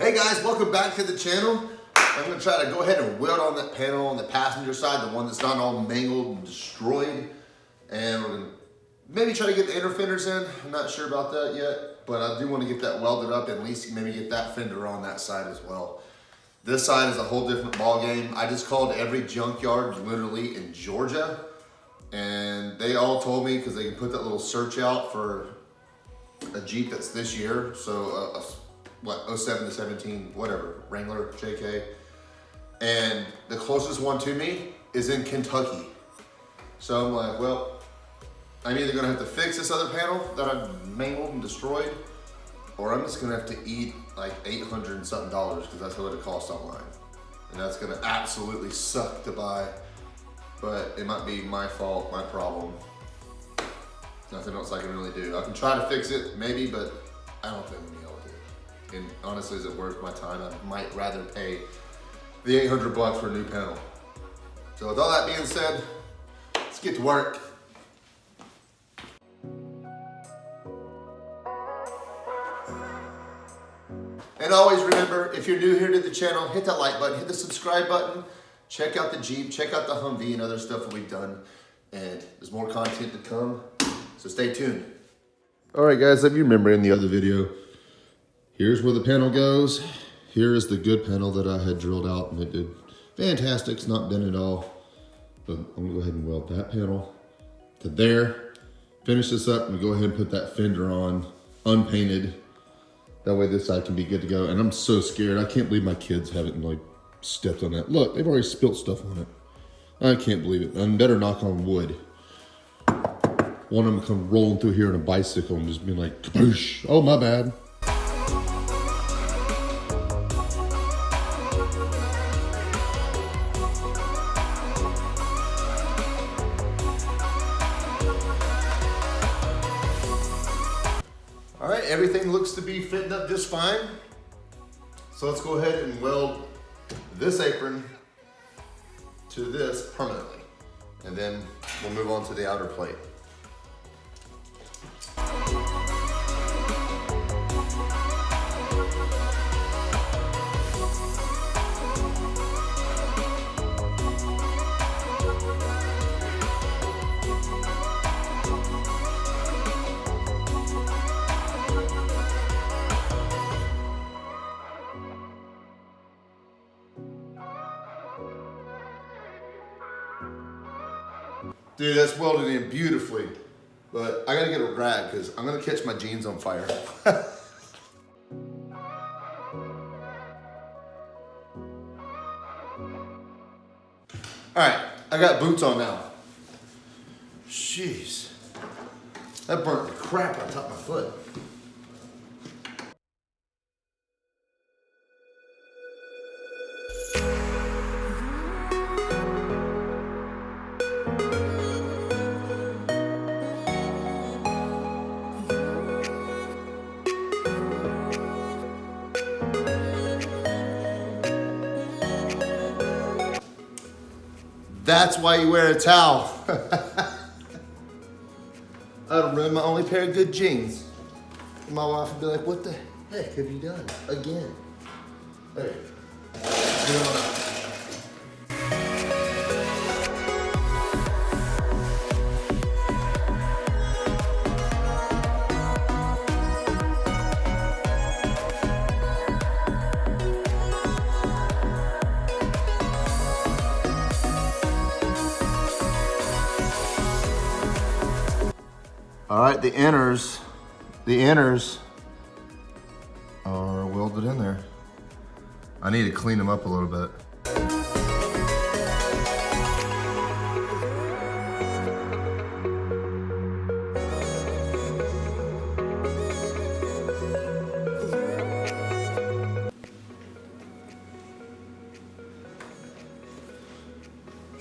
Hey guys, welcome back to the channel. I'm gonna try to go ahead and weld on that panel on the passenger side, the one that's not all mangled and destroyed. And we're gonna maybe try to get the inner fenders in. I'm not sure about that yet, but I do want to get that welded up and at least maybe get that fender on that side as well. This side is a whole different ball game. I just called every junkyard literally in Georgia, and they all told me, because they can put that little search out for a Jeep that's this year, so what, 07 to 17, whatever, Wrangler, JK. And the closest one to me is in Kentucky. So I'm like, well, I'm either gonna have to fix this other panel that I've mangled and destroyed, or I'm just gonna have to eat like $800 and something, because that's what it costs online. And that's gonna absolutely suck to buy, but it might be my fault, my problem. Nothing else I can really do. I can try to fix it, maybe, but I don't think I'm gonna be able to. And honestly, is it worth my time? I might rather pay the $800 for a new panel. So with all that being said, let's get to work. And always remember, if you're new here to the channel, hit that like button, hit the subscribe button, check out the Jeep, check out the Humvee and other stuff that we've done. And there's more content to come, so stay tuned. All right guys, if you remember in the other video, here's where the panel goes. Here is the good panel that I had drilled out, and it did fantastic. It's not bent at all. But I'm gonna go ahead and weld that panel to there. Finish this up and go ahead and put that fender on, unpainted. That way this side can be good to go. And I'm so scared. I can't believe my kids haven't like stepped on that. Look, they've already spilt stuff on it. I can't believe it. I better knock on wood. One of them come rolling through here on a bicycle and just being like, kaboosh. Oh, my bad. All right, everything looks to be fitting up just fine. So let's go ahead and weld this apron to this permanently. And then we'll move on to the outer plate. Dude, that's welded in beautifully, but I gotta get a rag because I'm gonna catch my jeans on fire. All right, I got boots on now. Jeez, that burnt the crap on top of my foot. That's why you wear a towel. I'd ruin my only pair of good jeans. And my wife would be like, what the heck have you done again? Hey, all right, the inners are welded in there. I need to clean them up a little bit.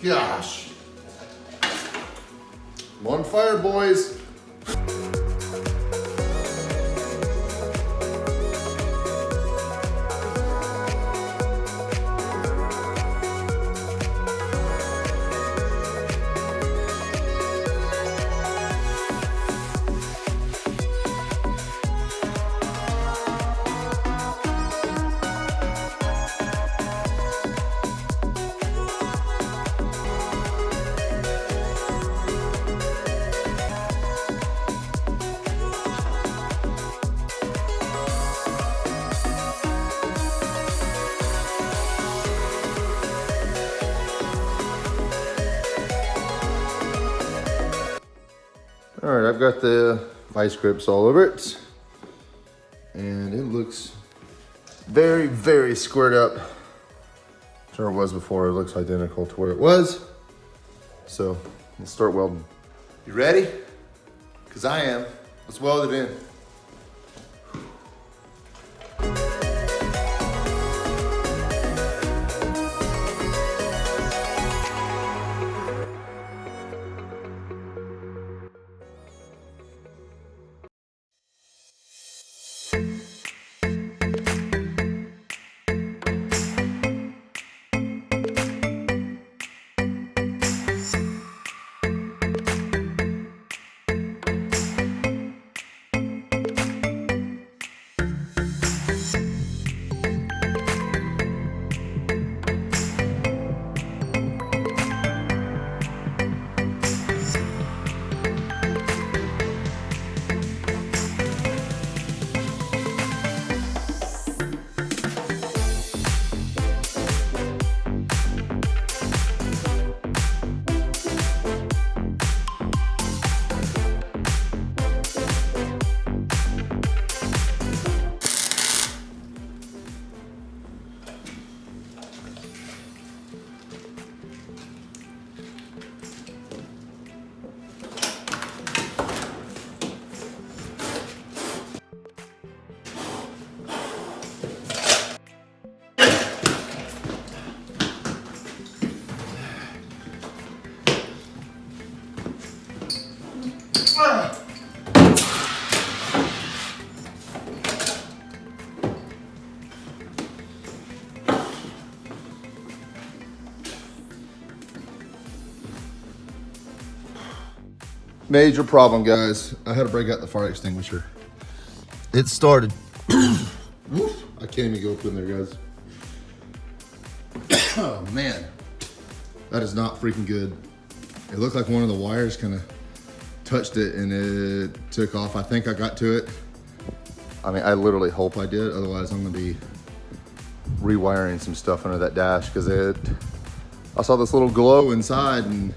Gosh. I'm on fire, boys. I've got the vice grips all over it. And it looks very, very squared up. Sure it was before, it looks identical to where it was. So let's start welding. You ready? Because I am. Let's weld it in. Major problem, guys. I had to break out the fire extinguisher. It started. Woof. I can't even go up in there, guys. Oh, man. That is not freaking good. It looked like one of the wires kind of touched it and it took off. I think I got to it. I mean, I literally hope I did. Otherwise, I'm going to be rewiring some stuff under that dash because I saw this little glow inside and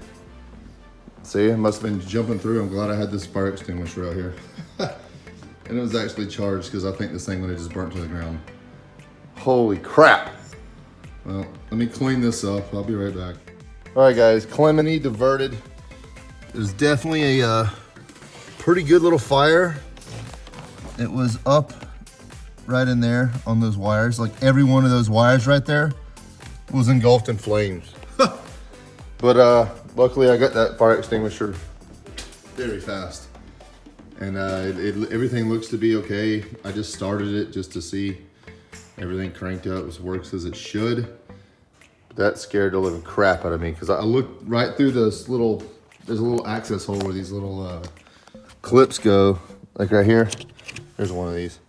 see, it must have been jumping through. I'm glad I had this fire extinguisher out here. And it was actually charged because I think this thing would have just burnt to the ground. Holy crap. Well, let me clean this up. I'll be right back. All right, guys, Clemeny diverted. There's definitely a pretty good little fire. It was up right in there on those wires. Like every one of those wires right there was engulfed in flames. But luckily I got that fire extinguisher very fast. And everything looks to be okay. I just started it just to see everything cranked up, works as it should. But that scared the living crap out of me because I looked right through this little, there's a little access hole where these little clips go, like right here. There's one of these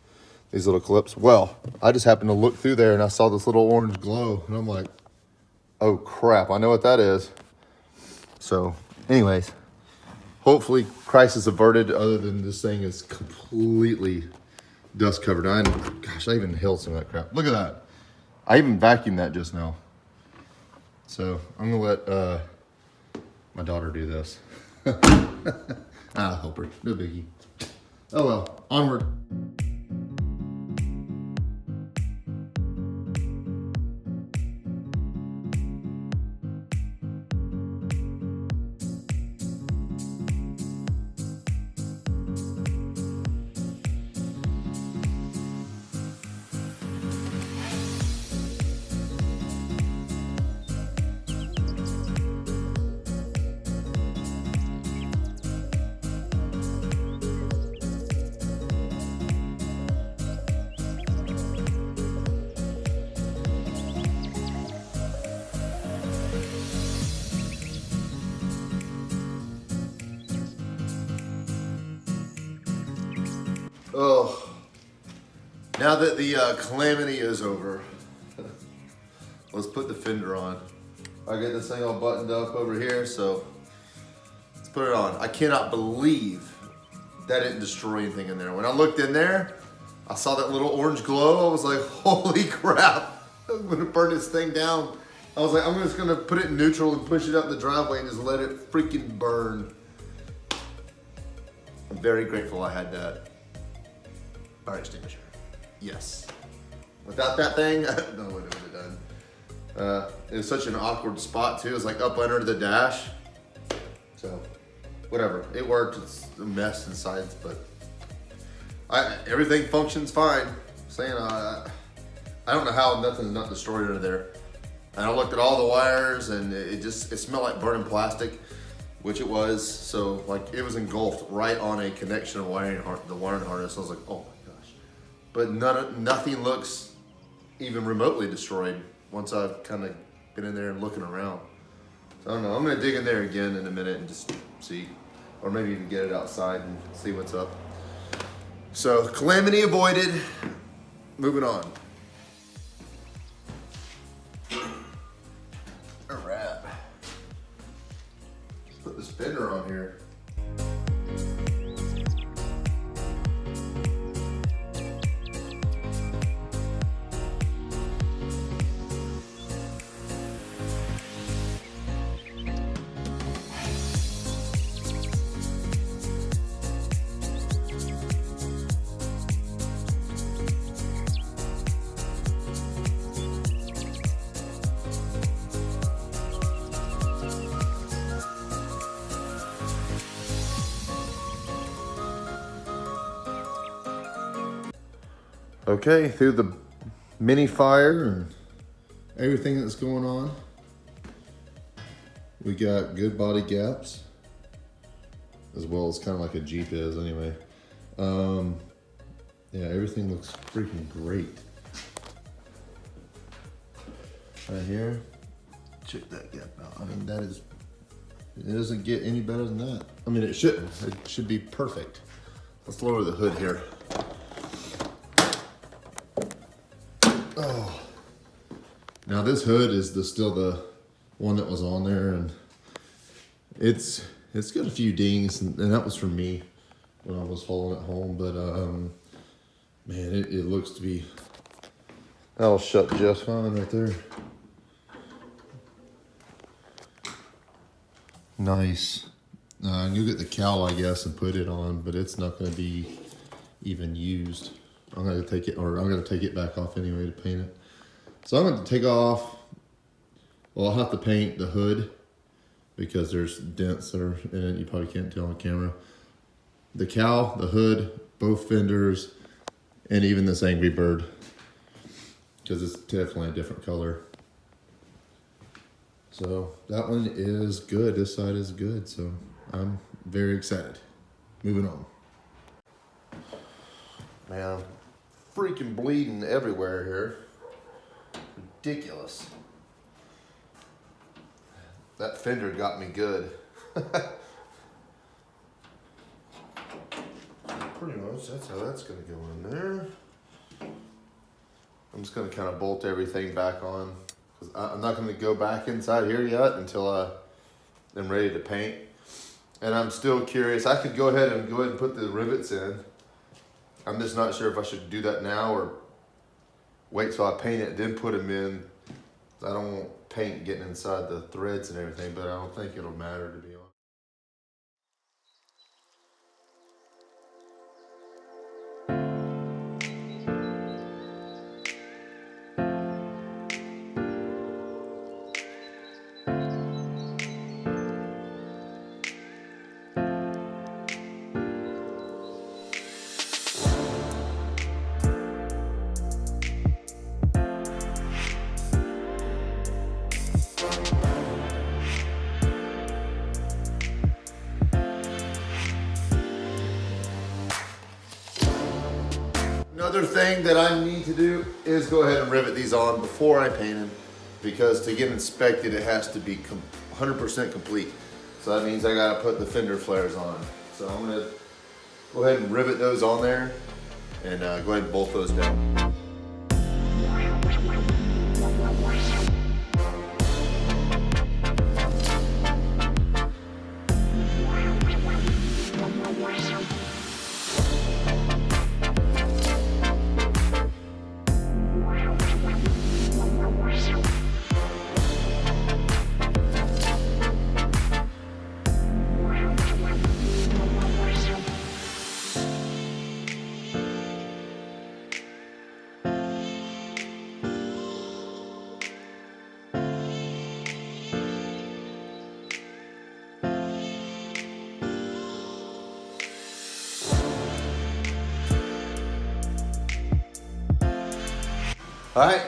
little clips. Well, I just happened to look through there and I saw this little orange glow and I'm like, oh crap, I know what that is. So anyways, hopefully crisis averted other than this thing is completely dust covered. Gosh, I even inhaled some of that crap. Look at that. I even vacuumed that just now. So I'm gonna let my daughter do this. I'll help her, no biggie. Oh well, onward. Oh, now that the calamity is over, let's put the fender on. I got this thing all buttoned up over here, so let's put it on. I cannot believe that didn't destroy anything in there. When I looked in there, I saw that little orange glow. I was like, holy crap, I'm gonna burn this thing down. I was like, I'm just gonna put it in neutral and push it up the driveway and just let it freaking burn. I'm very grateful I had that fire extinguisher. Yes. Without that thing, I don't know what it would have done. It was such an awkward spot too. It was like up under the dash. So, whatever. It worked. It's a mess inside, but everything functions fine. Saying, I don't know how nothing's not destroyed under there. And I looked at all the wires, and it smelled like burning plastic, which it was. So like it was engulfed right on a connection of the wiring harness. I was like, oh my gosh. But nothing looks even remotely destroyed once I've kind of been in there and looking around. So I don't know. I'm gonna dig in there again in a minute and just see, or maybe even get it outside and see what's up. So calamity avoided. Moving on. All right. Let's put this fender on here. Okay, through the mini fire and everything that's going on, we got good body gaps, as well as kind of like a Jeep is anyway. Yeah, everything looks freaking great. Right here, check that gap out. I mean, it doesn't get any better than that. I mean, it shouldn't. It should be perfect. Let's lower the hood here. Oh, now this hood is still the one that was on there, and it's got a few dings, and that was from me when I was hauling it home. But man, it looks to be, that'll shut just fine right there. Nice. You'll get the cowl, I guess, and put it on, but it's not going to be even used. I'm going to take it back off anyway to paint it. So I'm going to take off, well, I'll have to paint the hood because there's dents that are in it. You probably can't tell on camera. The cowl, the hood, both fenders, and even this Angry Bird, because it's definitely a different color. So that one is good. This side is good. So I'm very excited. Moving on. Man, I'm freaking bleeding everywhere here. Ridiculous. That fender got me good. Pretty much, that's how that's gonna go in there. I'm just gonna kind of bolt everything back on, because I'm not gonna go back inside here yet until I am ready to paint. And I'm still curious. I could go ahead and put the rivets in. I'm just not sure if I should do that now or wait till I paint it, then put them in. I don't want paint getting inside the threads and everything, but I don't think it'll matter, to be honest. Another thing that I need to do is go ahead and rivet these on before I paint them, because to get inspected it has to be 100% complete. So that means I gotta put the fender flares on. So I'm gonna go ahead and rivet those on there and go ahead and bolt those down. All right,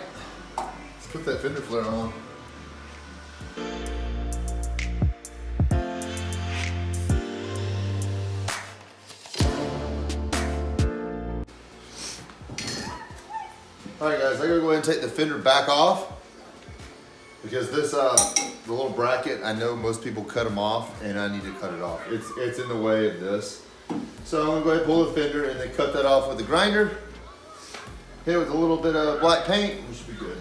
let's put that fender flare on. All right, guys, I gotta go ahead and take the fender back off because this, the little bracket, I know most people cut them off, and I need to cut it off. It's in the way of this. So I'm gonna go ahead and pull the fender and then cut that off with the grinder. Hit it with a little bit of black paint, we should be good.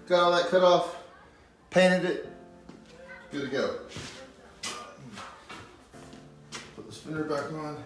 Got all that cut off, painted it, good to go. Put this fender back on.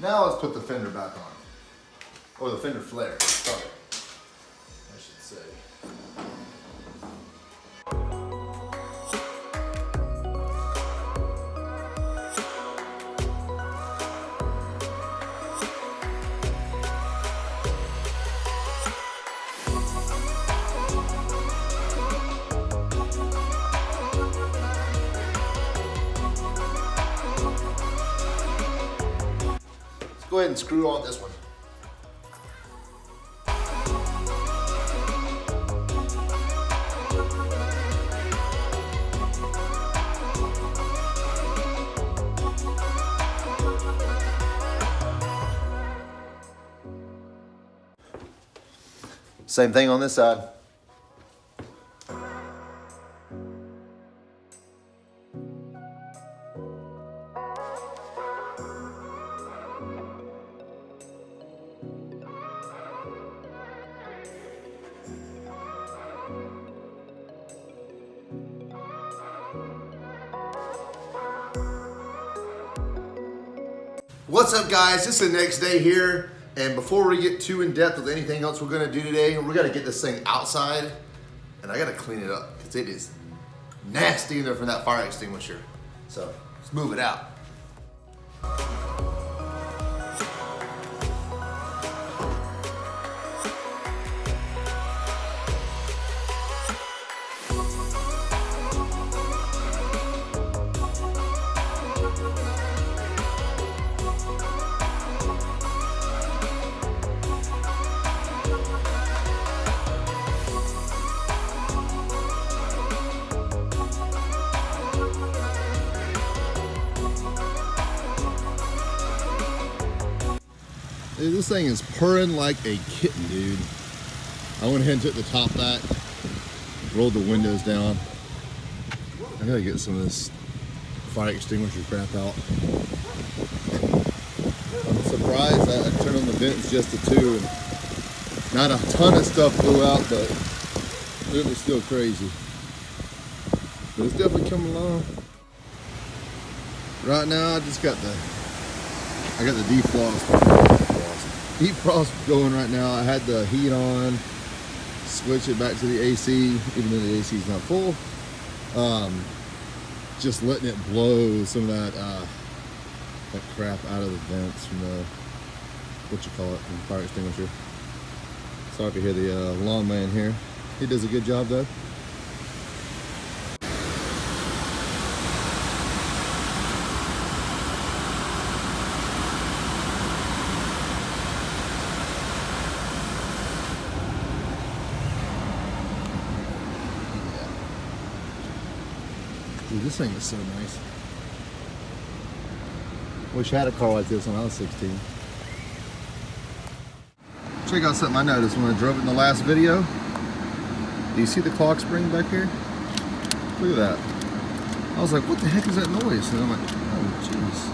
Now let's put the fender back on. Or the fender flare, sorry, I should say. Go ahead and screw on this one. Same thing on this side. What's up, guys? It's the next day here, and before we get too in depth with anything else we're gonna do today, we're gonna get this thing outside, and I gotta clean it up because it is nasty in there from that fire extinguisher. So let's move it out. Dude, this thing is purring like a kitten, dude. I went ahead and took the top back, rolled the windows down. I gotta get some of this fire extinguisher crap out. I'm surprised I turned on the vents just to 2 and not a ton of stuff blew out, but it was still crazy. But it's definitely coming along. Right now I just got the defrost going right now. I had the heat on, switch it back to the AC, even though the AC is not full. Just letting it blow some of that crap out of the vents from the, from the fire extinguisher. Sorry if you hear the lawn man here. He does a good job though. Dude, this thing is so nice. Wish I had a car like this when I was 16. Check out something I noticed when I drove it in the last video. Do you see the clock spring back here? Look at that. I was like, what the heck is that noise? And I'm like, oh jeez.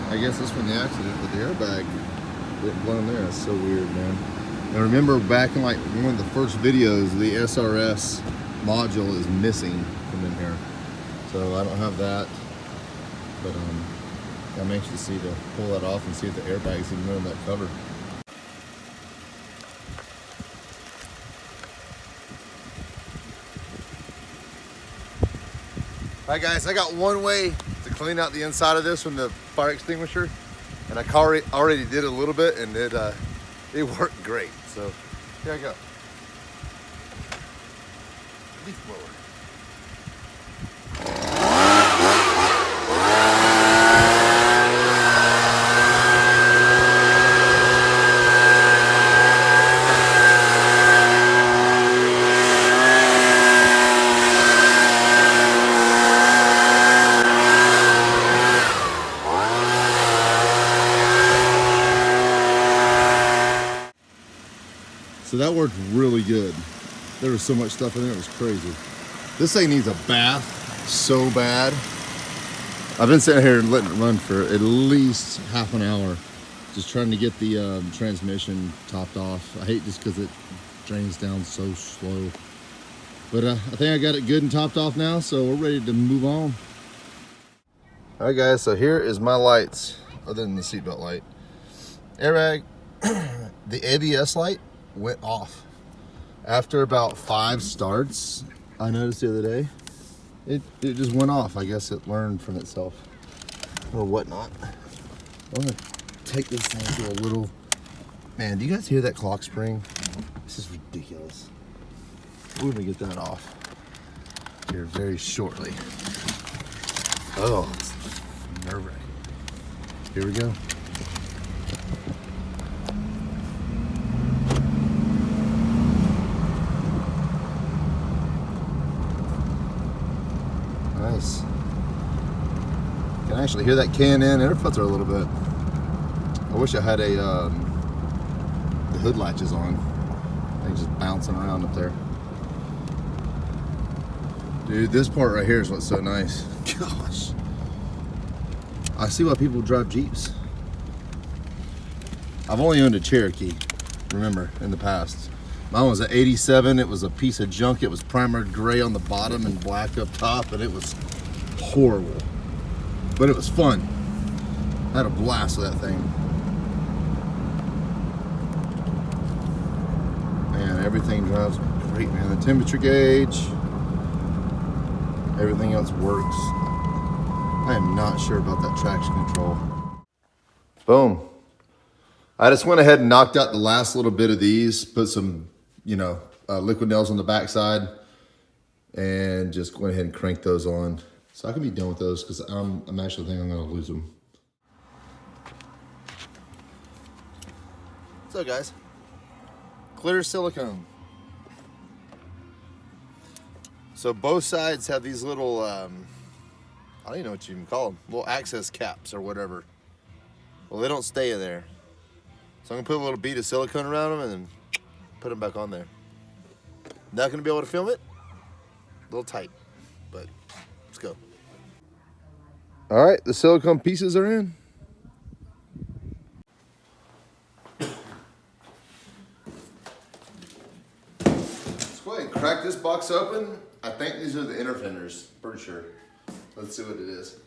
I guess that's from the accident, but the airbag didn't blow in there. That's so weird, man. And remember back in like one of the first videos, the SRS module is missing from in here. So I don't have that, but I'm anxious to see to pull that off and see if the airbag's even on that cover. Alright guys, I got one way to clean out the inside of this from the fire extinguisher, and I already did a little bit, and it worked great. So here I go. Leaf blower. So that worked really good. There was so much stuff in there, it was crazy. This thing needs a bath so bad. I've been sitting here and letting it run for at least half an hour, just trying to get the transmission topped off. I hate just because it drains down so slow. But I think I got it good and topped off now, so we're ready to move on. All right guys, so here is my lights, other than the seatbelt light. Airbag, the ABS light went off after about 5 starts. I noticed the other day it just went off. I guess it learned from itself or whatnot. I'm gonna take this thing to a little, man, do you guys hear that clock spring? This is ridiculous. We're gonna get that off here very shortly. Oh, it's nerve-wracking. Here we go. Nice. Can actually hear that K&N air filter a little bit. I wish I had the hood latches on. They're just bouncing around up there. Dude, this part right here is what's so nice. Gosh. I see why people drive Jeeps. I've only owned a Cherokee, remember, in the past. Mine was an 87. It was a piece of junk. It was primered gray on the bottom and black up top, and it was horrible. But it was fun. I had a blast with that thing. Man, everything drives great, man. The temperature gauge, everything else works. I am not sure about that traction control. Boom. I just went ahead and knocked out the last little bit of these, put some, liquid nails on the backside, and just went ahead and cranked those on. So I can be done with those because I'm actually thinking I'm gonna lose them. So guys, clear silicone. So both sides have these little, I don't even know what you even call them, little access caps or whatever. Well, they don't stay in there. So I'm gonna put a little bead of silicone around them and then put them back on there. Not gonna be able to film it. A little tight, but let's go. All right, the silicone pieces are in. Let's go ahead and crack this box open. I think these are the inner fenders, pretty sure. Let's see what it is.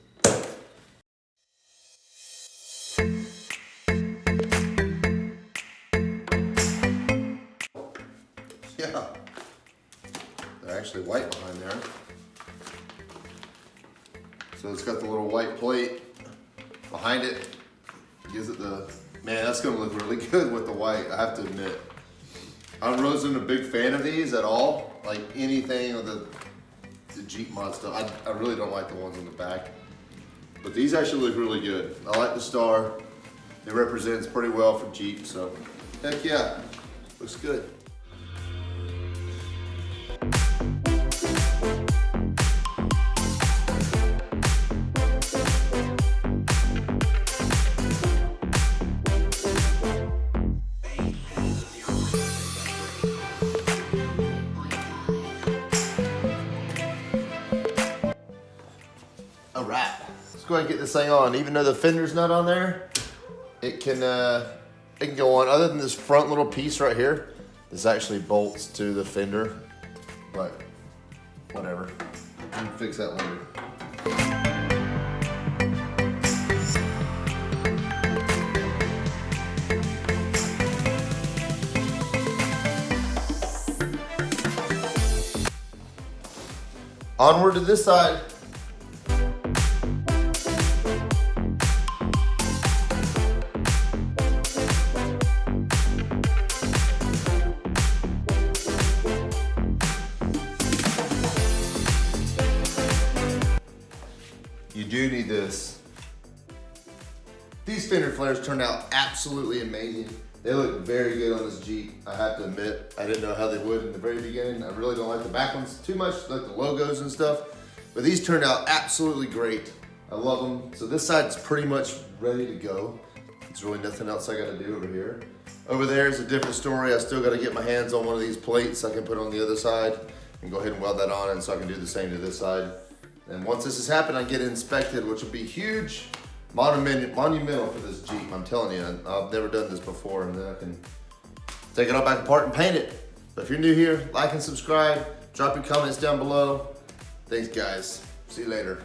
Yeah, they're actually white behind there. So it's got the little white plate behind it. Gives it the, man, that's gonna look really good with the white, I have to admit. I wasn't a big fan of these at all. Like anything with the Jeep mod stuff. I really don't like the ones on the back. But these actually look really good. I like the star. It represents pretty well for Jeep, so heck yeah, looks good. go ahead and get this thing on. Even though the fender's not on there, it can go on. Other than this front little piece right here, this actually bolts to the fender, but whatever. We can fix that later. Onward to this side. You do need this. These fender flares turned out absolutely amazing. They look very good on this Jeep. I have to admit, I didn't know how they would in the very beginning. I really don't like the back ones too much, like the logos and stuff. But these turned out absolutely great. I love them. So this side's pretty much ready to go. There's really nothing else I gotta do over here. Over there is a different story. I still gotta get my hands on one of these plates I can put on the other side and go ahead and weld that on, and so I can do the same to this side. And once this has happened, I get it inspected, which will be huge. Monumental for this Jeep, I'm telling you. I've never done this before, and then I can take it all back apart and paint it. But if you're new here, like and subscribe. Drop your comments down below. Thanks, guys. See you later.